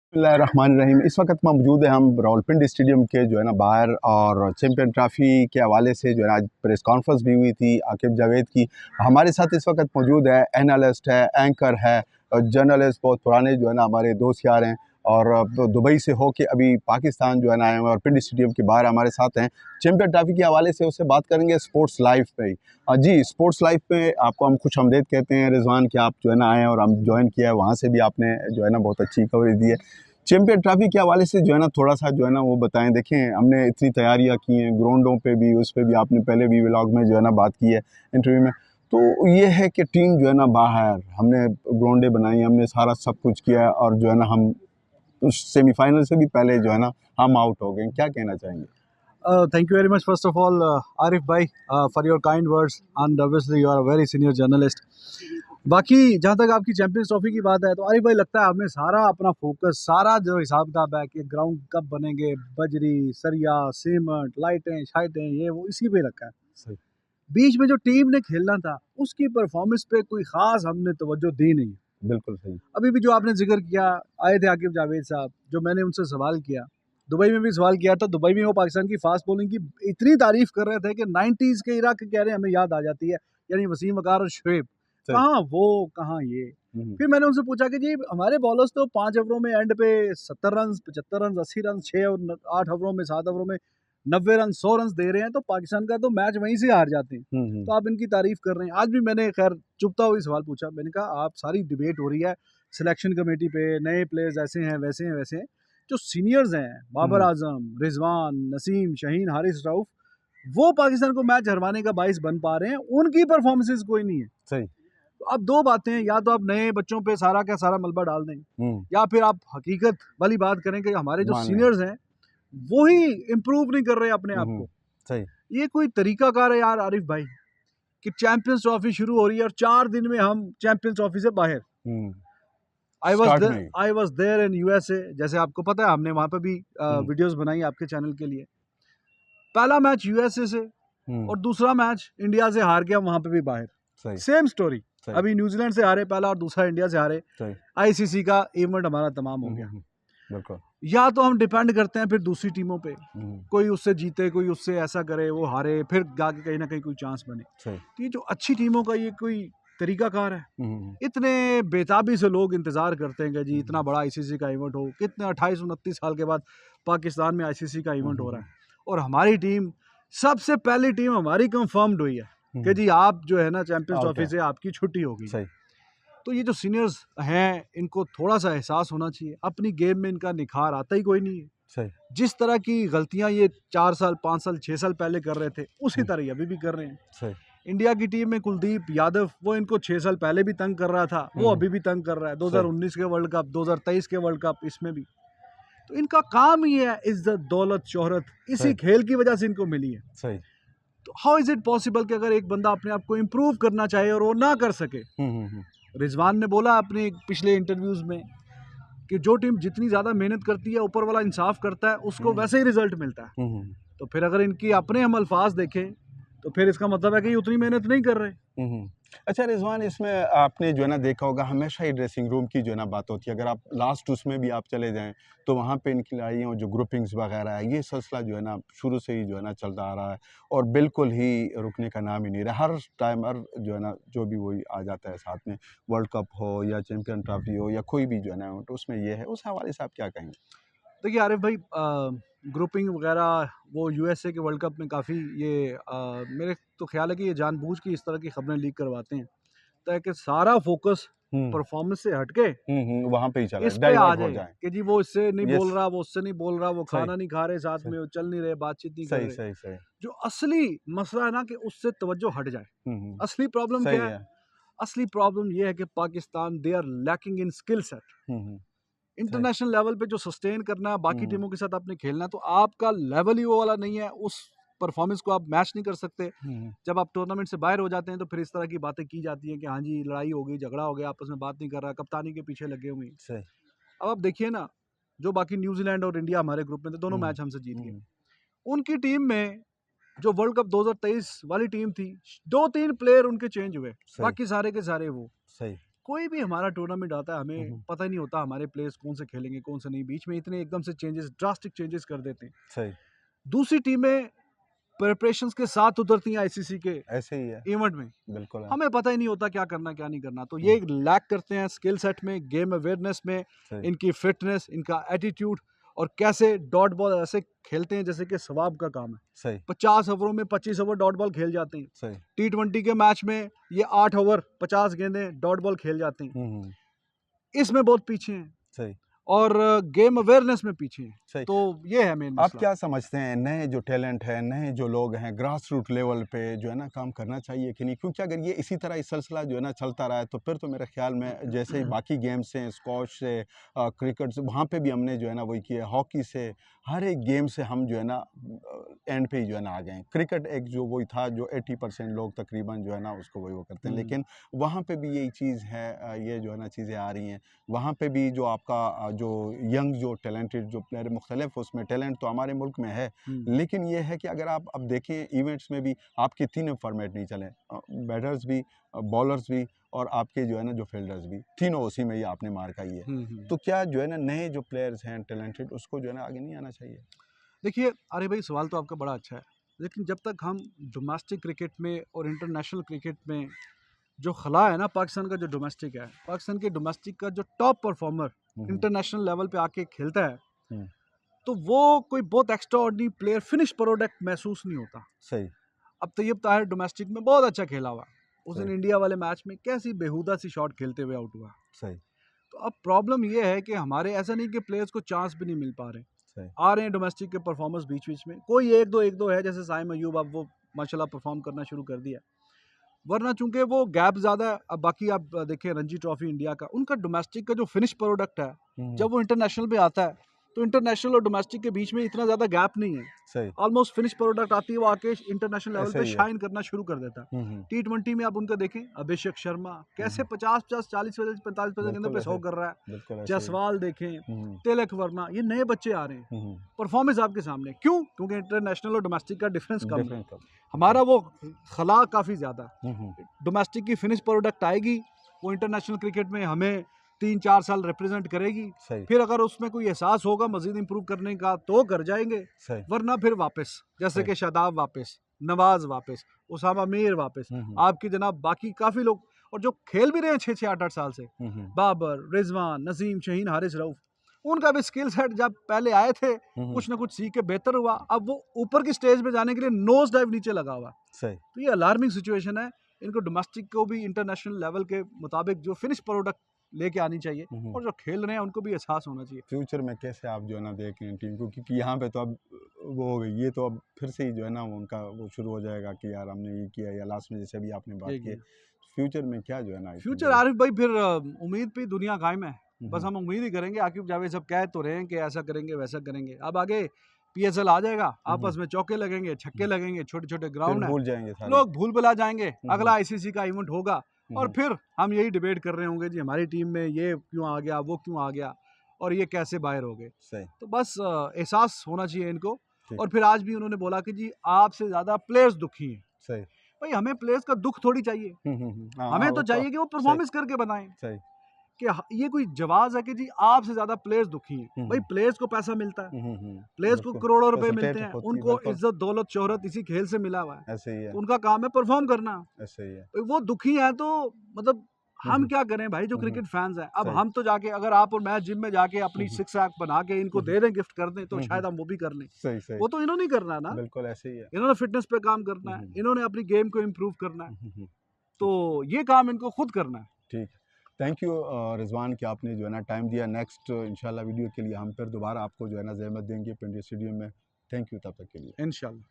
बिस्मिल्लाहिर्रहमानिर्रहीम। इस वक्त मौजूद है हम रावलपिंडी स्टेडियम के जो है ना बाहर, और चैम्पियन ट्रॉफ़ी के हवाले से जो है ना आज प्रेस कॉन्फ्रेंस भी हुई थी आकिब जावेद की। हमारे साथ इस वक्त मौजूद है, एनालिस्ट है, एंकर है, जर्नलिस्ट, बहुत पुराने जो है ना हमारे दोस्त यार हैं, और दुबई से होके अभी पाकिस्तान जो है ना आए हैं और पिंडी स्टेडियम के बाहर हमारे साथ हैं। चैम्पियन ट्रॉफ़ी के हवाले से उससे बात करेंगे स्पोर्ट्स लाइफ पे। जी, स्पोर्ट्स लाइफ पे आपको हम खुश आमदीद कहते हैं रिजवान, कि आप जो है ना आए हैं और हम ज्वाइन किया है, वहाँ से भी आपने जो है ना बहुत अच्छी कवरेज दी है। चैम्पियन ट्रॉफ़ी के हवाले से जो है ना थोड़ा-सा जो है ना वो बताएँ। देखें, हमने इतनी तैयारियाँ की हैं, ग्राउंडों पे भी, उस पे भी आपने पहले भी व्लॉग में जो है ना बात की है, इंटरव्यू में। तो ये है कि टीम जो है ना बाहर, हमने ग्राउंडें बनाई, हमने सारा सब कुछ किया है, और जो है ना हम उस सेमीफ़ाइनल से भी पहले जो है ना हम आउट हो गए। क्या कहना चाहेंगे? Thank you very much, first of all, Arif bhai, for your kind words, and obviously you are a very senior journalist. बाकी जहाँ तक आपकी चैंपियंस ट्रॉफी की बात है, तो आरिफ भाई लगता है हमने सारा अपना फोकस, सारा जो हिसाब किताब है कि ग्राउंड कब बनेंगे, बजरी, सरिया, सीमेंट, लाइटें शाइटें, ये वो इसी पे रखा है। सही। बीच में जो टीम ने खेलना था उसकी परफॉर्मेंस पे कोई खास हमने तवज्जो दी नहीं। बिल्कुल सही। अभी भी जो आपने जिक्र किया, आए थे आकिब जावेद साहब, जो मैंने उनसे सवाल किया, दुबई में भी सवाल किया था, दुबई में वो पाकिस्तान की फास्ट बॉलिंग की इतनी तारीफ कर रहे थे कि 90s के इरा के कह रहे हैं हमें याद आ जाती है, यानी वसीम वकार और शुएब, कहाँ वो कहाँ ये। फिर मैंने उनसे पूछा कि जी हमारे बॉलर्स तो 5 ओवरों में एंड पे 70 रन, 75 रन, 80 रन, 6 और 8 ओवरों में, 7 ओवरों में 90 रन, 100 रन दे रहे हैं, तो पाकिस्तान का तो मैच वहीं से हार जाते हैं। तो आप इनकी तारीफ कर रहे हैं। आज भी मैंने खैर चुपता हुई सवाल पूछा, मैंने कहा आप, सारी डिबेट हो रही है सिलेक्शन कमेटी पे, नए प्लेयर्स ऐसे हैं वैसे हैं वैसे हैं, जो सीनियर्स हैं, बाबर आजम, रिजवान, नसीम, शहीन, हारिस रऊफ, वो पाकिस्तान को मैच हरवाने का बाइस बन पा रहे हैं, उनकी परफॉर्मेंसेज कोई नहीं है। सही। तो अब दो बातें हैं, या तो आप नए बच्चों पे सारा का सारा मलबा डाल दें, या फिर आप हकीकत वाली बात करें कि हमारे जो सीनियर्स हैं वो ही इम्प्रूव नहीं कर रहे अपने आप को। सही। ये कोई तरीकाकार है यार आरिफ भाई, कि चैंपियंस ट्रॉफी शुरू हो रही है और 4 दिन में हम चैंपियंस ट्रॉफी से बाहर। I was there in USA, जैसे आपको पता है हमने वहाँ पे भी वीडियोस बनाई आपके चैनल के लिए। पहला मैच यूएसए से और दूसरा मैच इंडिया से हार के हम वहाँ पे भी बाहर। सेम स्टोरी, अभी न्यूजीलैंड से हारे पहला और दूसरा इंडिया से हारे। आईसीसी का इवेंट हमारा तमाम हो गया। बिल्कुल। या तो हम डिपेंड करते हैं फिर दूसरी टीमों पे, कोई उससे जीते, कोई उससे ऐसा करे, वो हारे, फिर जाके कहीं ना कहीं कोई चांस बने। तो ये जो अच्छी टीमों का ये कोई तरीकाकार है? इतने बेताबी से लोग इंतजार करते हैं कि जी इतना बड़ा आईसीसी का इवेंट हो, कितने 28-29 साल के बाद पाकिस्तान में आईसीसी का इवेंट हो रहा है, और हमारी टीम, सबसे पहली टीम हमारी कंफर्म्ड हुई है कि जी आप जो है ना चैंपियंस ट्रॉफी से आपकी छुट्टी होगी। तो ये जो सीनियर्स हैं इनको थोड़ा सा एहसास होना चाहिए, अपनी गेम में इनका निखार आता ही कोई नहीं है। सही। जिस तरह की गलतियां ये 4 साल, 5 साल, 6 साल पहले कर रहे थे, उसी तरह ये अभी भी कर रहे हैं। सही। इंडिया की टीम में कुलदीप यादव, वो इनको 6 साल पहले भी तंग कर रहा था, वो अभी भी तंग कर रहा है। 2019 के वर्ल्ड कप, 2023 के वर्ल्ड कप, इसमें भी। तो इनका काम ही है इज्जत, दौलत, शोहरत, इसी खेल की वजह से इनको मिली है। सही। तो हाउ इज इट पॉसिबल कि अगर एक बंदा अपने आप को इम्प्रूव करना चाहे और वो ना कर सके? रिजवान ने बोला अपने पिछले इंटरव्यूज में कि जो टीम जितनी ज़्यादा मेहनत करती है, ऊपर वाला इंसाफ करता है, उसको वैसे ही रिजल्ट मिलता है। तो फिर अगर इनकी अपने हम अल्फाज देखें तो फिर इसका मतलब है कि ये उतनी मेहनत नहीं कर रहे। अच्छा रिजवान, इसमें आपने जो है ना देखा होगा हमेशा ही ड्रेसिंग रूम की जो है ना बात होती है। अगर आप लास्ट उसमें भी आप चले जाएं तो वहाँ पे इनकी लड़ाइयों, जो ग्रुपिंग्स वगैरह है, ये सिलसिला जो है ना शुरू से ही जो है ना चलता आ रहा है, और बिल्कुल ही रुकने का नाम ही नहीं रहा। हर टाइम, हर जो है ना जो भी वही आ जाता है साथ में, वर्ल्ड कप हो या चैम्पियन ट्रॉफी हो या कोई भी जो है ना, तो उसमें ये है। उस हवाले से आप क्या कहेंगे? देखिए आरिफ भाई, ग्रुपिंग वगैरह वो यूएसए के वर्ल्ड कप में काफ़ी ये मेरे तो ख्याल है कि ये जानबूझ के इस तरह की खबरें लीक करवाते हैं ताकि सारा फोकस परफॉर्मेंस से हटके वहाँ पे ही चला इस पे आ जाए कि जी वो इससे नहीं बोल रहा, वो उससे नहीं बोल रहा, वो खाना नहीं खा रहे साथ में, वो चल नहीं रहे, बातचीत नहीं कर रहे। सही। जो असली मसला है ना कि उससे तवज्जो हट जाए। असली प्रॉब्लम क्या है? असली प्रॉब्लम ये है कि Pakistan, they are lacking in skill set. International level पे जो सस्टेन करना है, बाकी टीमों के साथ आपने खेलना है, तो आपका लेवल ही वो वाला नहीं है, उस परफॉर्मेंस को आप मैच नहीं कर सकते। जब आप टूर्नामेंट से बाहर हो जाते हैं तो फिर इस तरह की बातें की जाती हैं कि हाँ जी लड़ाई हो गई, झगड़ा हो गया, आपस में बात नहीं कर रहा, कप्तानी के पीछे लगे हुए हैं। अब आप देखिए ना, जो बाकी न्यूजीलैंड और इंडिया हमारे ग्रुप में थे, दोनों मैच हमसे जीत गए। उनकी टीम में जो वर्ल्ड कप 2023 वाली टीम थी, 2-3 प्लेयर उनके चेंज हुए, बाकी सारे के सारे वो। कोई भी हमारा टूर्नामेंट आता है हमें हम्म, पता ही नहीं होता हमारे प्लेयर्स कौन से खेलेंगे कौन से नहीं, बीच में इतने एकदम से चेंजेस, ड्रास्टिक चेंजेस कर देते हैं। सही, दूसरी टीमें प्रिपरेशंस के साथ उतरती हैं आईसीसी के ऐसे ही है, इवेंट में, बिल्कुल है, हमें पता ही नहीं होता क्या करना क्या नहीं करना। तो हम्म, ये लैक करते हैं स्किल सेट में, गेम अवेयरनेस में, सही, इनकी फिटनेस, इनका एटीट्यूड, और कैसे डॉट बॉल ऐसे खेलते हैं जैसे कि सवाब का काम है। सही, 50 ओवरों में 25 ओवर डॉट बॉल खेल जाते हैं। सही, T20 के मैच में ये 8 ओवर 50 गेंदें डॉट बॉल खेल जाते हैं। हम्म, इसमें बहुत पीछे हैं सही, और गेम अवेयरनेस में पीछे हैं। सही। तो ये है मेन आप मसला। क्या समझते हैं, नए जो टैलेंट है, नए जो लोग हैं, ग्रास रूट लेवल पे जो है ना काम करना चाहिए कि नहीं? क्योंकि अगर ये इसी तरह इस सिलसिला जो है ना चलता रहा है तो फिर तो मेरे ख्याल में जैसे ही बाकी गेम्स हैं, स्क्वॉश से क्रिकेट से, वहाँ पे भी हमने जो है ना वही किया, हॉकी से, हर एक गेम से हम जो है ना एंड पे ही जो है ना आ गए हैं। क्रिकेट एक जो वही था जो 80% लोग तकरीबन जो है ना उसको वही वो करते हैं, लेकिन वहाँ पे भी यही चीज़ है, ये जो है ना चीज़ें आ रही हैं। वहाँ पे भी जो आपका जो यंग जो टैलेंटेड जो प्लेयर मुख्तलिफ उसमें टैलेंट तो हमारे मुल्क में है, लेकिन ये है कि अगर आप अब देखें इवेंट्स में भी आपके तीनों फॉर्मेट नहीं चले, बैटर्स भी, बॉलर्स भी और आपके जो है ना जो फील्डर्स भी, तीनों उसी में ही आपने मार खाई है। तो क्या जो है ना नए जो प्लेयर्स हैं टैलेंटेड उसको जो है ना आगे नहीं आना चाहिए? देखिए, अरे भाई सवाल तो आपका बड़ा अच्छा है, लेकिन जब तक हम डोमेस्टिक क्रिकेट में और इंटरनेशनल क्रिकेट में जो खला है ना, पाकिस्तान का जो डोमेस्टिक है, पाकिस्तान के डोमेस्टिक का जो टॉप परफॉर्मर हम्म, इंटरनेशनल लेवल पे आके खेलता है, हम्म, तो वो कोई बहुत extra ordinary player finish product महसूस नहीं होता। सही, अब तैयब ताहिर डोमेस्टिक में बहुत अच्छा खेला हुआ, उस दिन सही, इंडिया वाले मैच में कैसी बेहुदा सी शॉट खेलते हुए आउट हुआ। सही, तो अब प्रॉब्लम ये है कि हमारे ऐसा नहीं कि प्लेयर्स को चांस भी नहीं मिल पा रहे, सही, आ रहे हैं डोमेस्टिक के परफॉर्मर्स बीच बीच में, कोई एक दो है जैसे साइम अयूब, अब वो माशाल्लाह परफॉर्म करना शुरू कर दिया, वरना चूंकि वो गैप ज़्यादा है। अब बाकी आप देखें रणजी ट्रॉफी इंडिया का, उनका डोमेस्टिक का जो फिनिश प्रोडक्ट है, हम्म, जब वो इंटरनेशनल पे आता है तो इंटरनेशनल और डोमेस्टिक के बीच में इतना ज़्यादा गैप नहीं है। सही, ऑलमोस्ट फिनिश प्रोडक्ट आती है, वो आके इंटरनेशनल लेवल ऐसा पे ही है। शाइन करना शुरू कर देता है। T20 में आप उनका देखें, अभिषेक शर्मा कैसे 50 40 45 के अंदर बिल्कुल पे ऐसे, 100 कर रहा है। बिल्कुल ऐसे ही। जायसवाल देखें, हम्म, तिलक वर्मा, ये नए बच्चे आ रहे हैं, हम्म, परफॉर्मेंस आपके सामने। क्यों? क्योंकि इंटरनेशनल और डोमेस्टिक का डिफरेंस कम है, डिफरेंट, हमारा वो खला काफ़ी ज़्यादा हम्म, है। डोमेस्टिक की फिनिश प्रोडक्ट आएगी, वो इंटरनेशनल क्रिकेट में हमें 3-4 साल रिप्रेजेंट करेगी, सही, फिर अगर उसमें कोई एहसास होगा मजीद इंप्रूव करने का तो कर जाएंगे, सही, वरना फिर वापस, जैसे सही, कि शादाब वापस, नवाज वापस, उसामा मीर वापस, आपकी जनाब बाकी काफ़ी लोग, और जो खेल भी रहे हैं 6-6 8-8 साल से, बाबर, रिजवान, नसीम, शहीन, हारिस रऊफ, उनका भी स्किल सेट जब पहले आए थे कुछ ना कुछ सीख के बेहतर हुआ, अब वो ऊपर की स्टेज पे जाने के लिए नोज डाइव नीचे लगा हुआ। सही, तो ये अलार्मिंग सिचुएशन है। इनको डोमेस्टिक को भी इंटरनेशनल लेवल के मुताबिक जो फिनिश प्रोडक्ट लेके आनी चाहिए, और जो खेल रहे हैं उनको भी एहसास होना चाहिए। फ्यूचर में कैसे आप जो है ना देख रहे हैं टीम को, क्योंकि यहाँ पे तो अब वो हो गई, ये तो अब फिर से ही जो है ना उनका वो शुरू हो जाएगा कि यार हमने ये किया, या लास्ट में जैसे अभी आपने बात ये की, फ्यूचर में क्या जो है ना इसमें फ्यूचर आरिफ भाई, फिर उम्मीद पे दुनिया कायम है। बस हम्म, हम उम्मीद ही करेंगे, आकिब जावेद सब कह तो रहे हैं कि ऐसा करेंगे वैसा करेंगे। अब आगे PSL आ जाएगा, आपस में चौके लगेंगे, छक्के लगेंगे, छोटे छोटे फिर ग्राउंड है, भूल जाएंगे सारे। लोग भूल भुला जाएंगे, अगला ICC का इवेंट होगा और हम्म, फिर हम यही डिबेट कर रहे होंगे जी हमारी टीम में ये क्यों आ गया, वो क्यों आ गया, और ये कैसे बाहर हो गए। सही, तो बस एहसास होना चाहिए इनको। ठीक, और फिर आज भी उन्होंने बोला कि जी आपसे ज़्यादा प्लेयर्स दुखी हैं। सही, भाई हमें प्लेयर्स का दुख थोड़ी चाहिए, हाँ हमें तो वो तो चाहिए कि वो सही, परफॉर्मेंस करके बताएं। सही, कि ये कोई जवाब है कि जी आपसे ज़्यादा प्लेयर्स दुखी हैं। भाई प्लेयर्स को पैसा मिलता है, प्लेयर्स को बिल्कुल, करोड़ों रुपए मिलते फैसिलिटेट हैं, होती है, उनको बिल्कुल इज्जत दौलत शोहरत इसी खेल से मिला हुआ है, ऐसे ही है, तो उनका काम है परफॉर्म करना। ऐसे ही है। भाई वो दुखी है तो मतलब हम क्या करें भाई, जो हम्म, क्रिकेट फैंस हैं। अब सही, हम तो जाके अगर आप और मैं जिम में जाके अपनी सिक्स पैक बना के इनको दे दें, गिफ्ट कर दें, तो शायद हम वो भी कर लें। सही, सही, वो तो इन्होंने ही करना है ना, बिल्कुल ऐसे ही है। इन्होंने फिटनेस पे काम करना है, इन्होंने अपनी गेम को इम्प्रूव करना है, ठीक, तो ये काम इनको खुद करना है। ठीक, थैंक यू रिजवान कि आपने जो है ना टाइम दिया। नेक्स्ट इंशाल्लाह वीडियो के लिए हम फिर दोबारा आपको जो है ना ज़हमत देंगे पिंडी स्टेडियम में। थैंक यू तब तक के लिए। इंशाल्लाह।